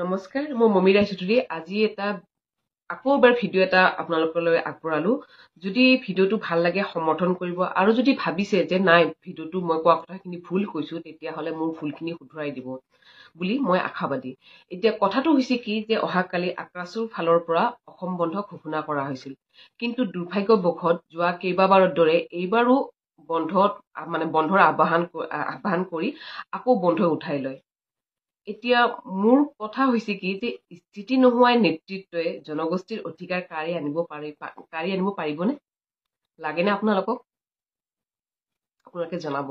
নমস্কাৰ মই মমিৰা চৌধুৰী আজি এটা আকৌ এবাৰ ভিডিঅ' এটা আপোনালোকলৈ আগবঢ়ালো যদি ভিডিঅ'টো ভাল লাগে সমৰ্থন কৰিব আৰু যদি ভাবিছে যে নাই ভিডিঅ'টো মই কোৱা কথাখিনি ভুল কৈছো তেতিয়াহ'লে মোৰ ভুলখিনি শুধৰাই দিব বুলি মই আশাবাদী এতিয়া কথাটো হৈছে কি যে অহাকালি আক্ৰাছুৰ ফালৰ পৰা অসম বন্ধ ঘোষণা কৰা হৈছিল কিন্তু দুৰ্ভাগ্যবশত যোৱা কেইবাবাৰৰ দৰে এইবাৰো বন্ধৰ আহ্বান কৰি আকৌ বন্ধ উঠাই লয় এতিয়া মোৰ কথা হৈছে কি যে স্থিতি নোহোৱাই নেতৃত্বই জনগোষ্ঠীৰ অধিকাৰ কাঢ়ি আনিব পাৰিবনে লাগেনে আপোনালোকে জনাব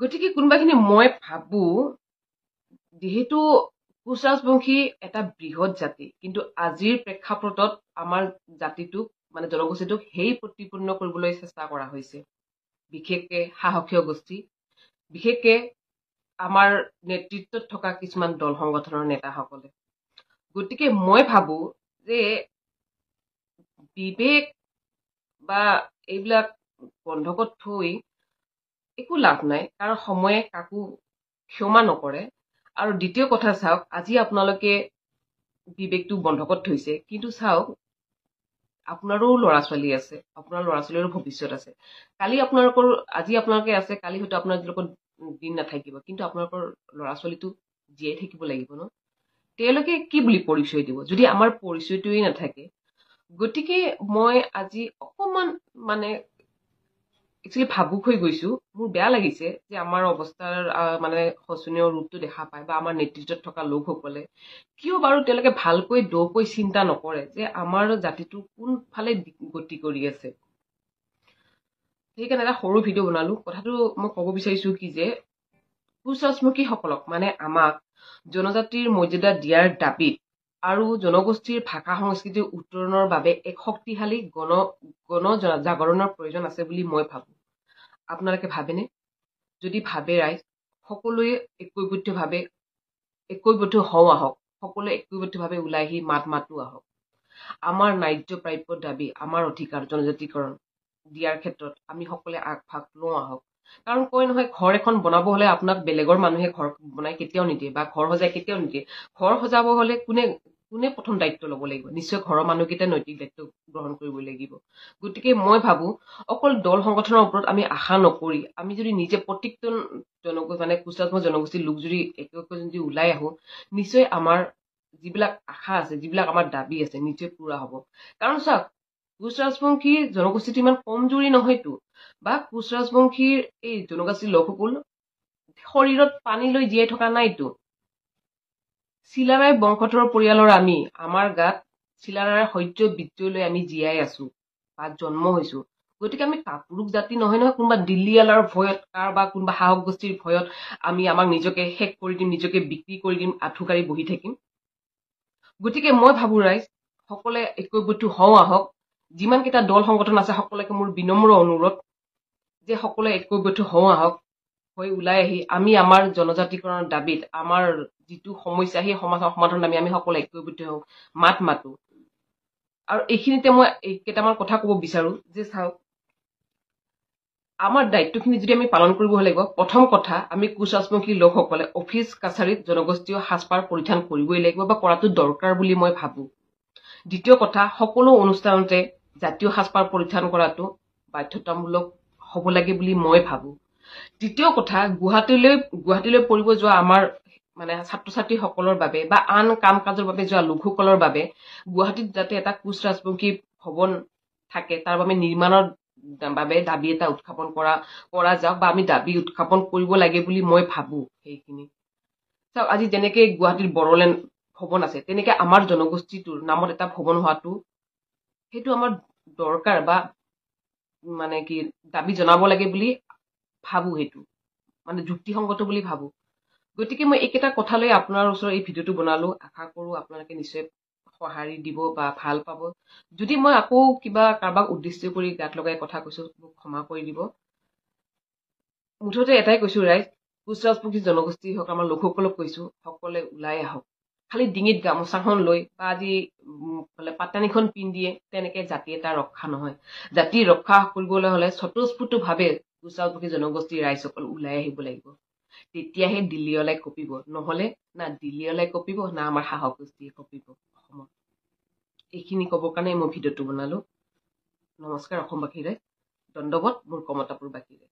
গতিকে কোনোবাখিনি মই ভাবো যিহেতু কোচ ৰাজবংশী এটা বৃহৎ জাতি কিন্তু আজিৰ প্ৰেক্ষাপটত আমাৰ জাতিটোক জনগোষ্ঠীটোক সেই প্ৰতিপূৰ্ণ কৰিবলৈ চেষ্টা কৰা হৈছে বিশেষকে সাহসীয় গোষ্ঠী বিশেষকে আমাৰ নেতৃত্বত থকা কিছুমান দল সংগঠনৰ নেতাসকলে গতিকে মই ভাবো যে বিবেক বা এইবিলাক বন্ধকত থৈ একো লাভ নাই কাৰণ সময়ে কাকো ক্ষমা নকৰে আৰু দ্বিতীয় কথা চাওক আজি আপোনালোকে বিবেকটো বন্ধকত থৈছে কিন্তু চাওক আপোনাৰো ল'ৰা ছোৱালী আছে আপোনাৰ ল'ৰা ছোৱালীৰো ভৱিষ্যত আছে আজি আপোনালোকে আছে কালি হয়তো আপোনালোকৰ দিন নাথাকিব কিন্তু আপোনালোকৰ ল'ৰা ছোৱালীটো জীয়াই থাকিব লাগিব ন তেওঁলোকে কি বুলি পৰিচয় দিব যদি আমাৰ পৰিচয়টোৱেই নাথাকে গতিকে মই আজি অকমান একচুৱেলি ভাবুক হৈ গৈছো মোৰ বেয়া লাগিছে যে আমাৰ অৱস্থাৰ শোচনীয় ৰূপটো দেখা পায় বা আমাৰ নেতৃত্বত থকা লোকসকলে কিয় বাৰু তেওঁলোকে ভালকৈ দকৈ চিন্তা নকৰে যে আমাৰ জাতিটো কোনফালে গতি কৰি আছে সেইকাৰণে এটা সৰু ভিডিঅ' বনালো কথাটো মই ক'ব বিচাৰিছো কি যে কোচ ৰাজবংশীসকলক আমাক জনজাতিৰ মৰ্যাদা দিয়াৰ দাবীত আৰু জনগোষ্ঠীৰ ভাষা সংস্কৃতিৰ উত্তৰণৰ বাবে এক শক্তিশালী গণ জাগৰণৰ প্ৰয়োজন আছে বুলি মই ভাবো আপোনালোকে ভাবেনে যদি ভাবে ৰাইজ সকলোৱে ঐক্যবদ্ধ হওঁ আহক সকলোৱে ঐক্যবদ্ধভাৱে ওলাই আহি মাতো আহক আমাৰ ন্যায্য প্ৰাপ্য দাবী আমাৰ অধিকাৰ জনজাতিকৰণ দিয়াৰ ক্ষেত্ৰত আমি সকলোৱে আগভাগ লওঁ আহক কাৰণ কয় নহয় ঘৰ এখন বনাব হলে আপোনাক বেলেগৰ মানুহে ঘৰ বনাই কেতিয়াও নিদিয়ে বা ঘৰ সজাই কেতিয়াও নিদিয়ে ঘৰ সজাব হলে কোনে প্ৰথম দায়িত্ব ল'ব লাগিব নিশ্চয় ঘৰৰ মানুহকেইটাই নৈতিক দায়িত্ব গ্ৰহণ কৰিব লাগিব গতিকে মই ভাবো অকল দল সংগঠনৰ ওপৰত আমি আশা নকৰি আমি যদি নিজে প্ৰত্যেকজন কোচ ৰাজবংশী জনগোষ্ঠীৰ লোক যদি যদি ওলাই আহো নিশ্চয় আমাৰ যিবিলাক আশা আছে যিবিলাক আমাৰ দাবী আছে নিশ্চয় পুৰা হ'ব কাৰণ চাওক কোচ ৰাজবংশী জনগোষ্ঠীটো ইমান কমজোৰি নহয়তো বা কোচ ৰাজবংশীৰ এই জনগোষ্ঠীৰ লোকসকল শৰীৰত পানী লৈ জীয়াই থকা নাইতো চিলাৰায় বংশধৰ পৰিয়ালৰ আমাৰ গাত চিলাৰায়ৰ শৌৰ্য বীৰ্য লৈ আমি জীয়াই আছো বা জন্ম হৈছো গতিকে আমি কাপুৰুষ জাতি নহয় কোনোবা দিল্লীৱালাৰ ভয়ত বা কোনোবা সাহস গোষ্ঠীৰ ভয়ত আমাক নিজকে শেষ কৰি দিম নিজকে বিক্ৰী কৰি দিম আঁঠুকাৰি বহি থাকিম গতিকে মই ভাবো ৰাইজ সকলোৱে ঐক্যবদ্ধ হওঁ আহক যিমান কেইটা দল সংগঠন আছে সকলোকে মোৰ বিনম্ৰ অনুৰোধ যে সকলোৱে ঐক্যবদ্ধ হওঁ আহক হৈ ওলাই আহি আমি আমাৰ জনজাতিকৰণৰ দাবীত আমাৰ যিটো সমস্যা সেই সমাধানত আমি সকলোৱে ঐক্যবদ্ধ হওঁ মাতো আৰু এইখিনিতে মই কেইটামান কথা ক'ব বিচাৰো যে চাওক আমাৰ দায়িত্বখিনি যদি আমি পালন কৰিব লাগিব প্ৰথম কথা আমি কোচ ৰাজবংশী লোকসকলে অফিচ কাছাৰীত জনগোষ্ঠীয় সাজপাৰ পৰিধান কৰিবই লাগিব বা কৰাটো দৰকাৰ বুলি মই ভাবো দ্বিতীয় কথা সকলো অনুষ্ঠানতে জাতীয় সাজপাৰ পৰিধান কৰাটো বাধ্যতামূলক হ'ব লাগে বুলি মই ভাবো তৃতীয় কথা গুৱাহাটীলৈ পঢ়িব যোৱা আমাৰ ছাত্ৰ ছাত্ৰীসকলৰ বাবে বা আন কাম কাজৰ বাবে যোৱা লোকসকলৰ বাবে গুৱাহাটীত যাতে এটা কোচ ৰাজবংশী ভৱন থাকে তাৰ বাবে নিৰ্মাণৰ বাবে দাবী এটা উত্থাপন কৰা যাওক বা আমি দাবী উত্থাপন কৰিব লাগে বুলি মই ভাবো সেইখিনি চাওক আজি যেনেকে গুৱাহাটীৰ বড়োলেণ্ড ভৱন আছে তেনেকে আমাৰ জনগোষ্ঠীটোৰ নামত এটা ভৱন হোৱাটো সেইটো আমাৰ দৰকাৰ বা কি দাবী জনাব লাগে বুলি ভাবো সেইটো যুক্তিসংগত বুলি ভাবো গতিকে মই এইকেইটা কথা লৈ আপোনাৰ ওচৰত এই ভিডিঅ'টো বনালো আশা কৰো আপোনালোকে নিশ্চয় সঁহাৰি দিব বা ভাল পাব যদি মই আকৌ কিবা কাৰোবাক উদ্দেশ্য কৰি গাত লগাই কথা কৈছো মোক ক্ষমা কৰি দিব মুঠতে এটাই কৈছো ৰাইজ কোচ ৰাজবংশী জনগোষ্ঠী হওক আমাৰ লোকসকলক কৈছো সকলোৱে ওলাই আহক খালি ডিঙিত গামোচাখন লৈ বা আজি পাতানিখন পিন্ধিয়ে তেনেকে জাতি এটা ৰক্ষা নহয় জাতি ৰক্ষা কৰিবলৈ হলে স্বতঃস্ফূৰ্তভাৱে কোচ ৰাজবংশী জনগোষ্ঠীৰ ৰাইজসকল ওলাই আহিব লাগিব তেতিয়াহে দিল্লীয়লাই কঁপিব, নহলে না দিল্লীয়লাই কঁপিব না আমাৰ সাহস গোষ্ঠীয়ে কঁপিব অসমত। এইখিনি ক'বৰ কাৰণে মই ভিডিঅ'টো বনালো। নমস্কাৰ অসমবাসীৰে, দণ্ডৱত মোৰ কমতাপুৰ বাসীৰে।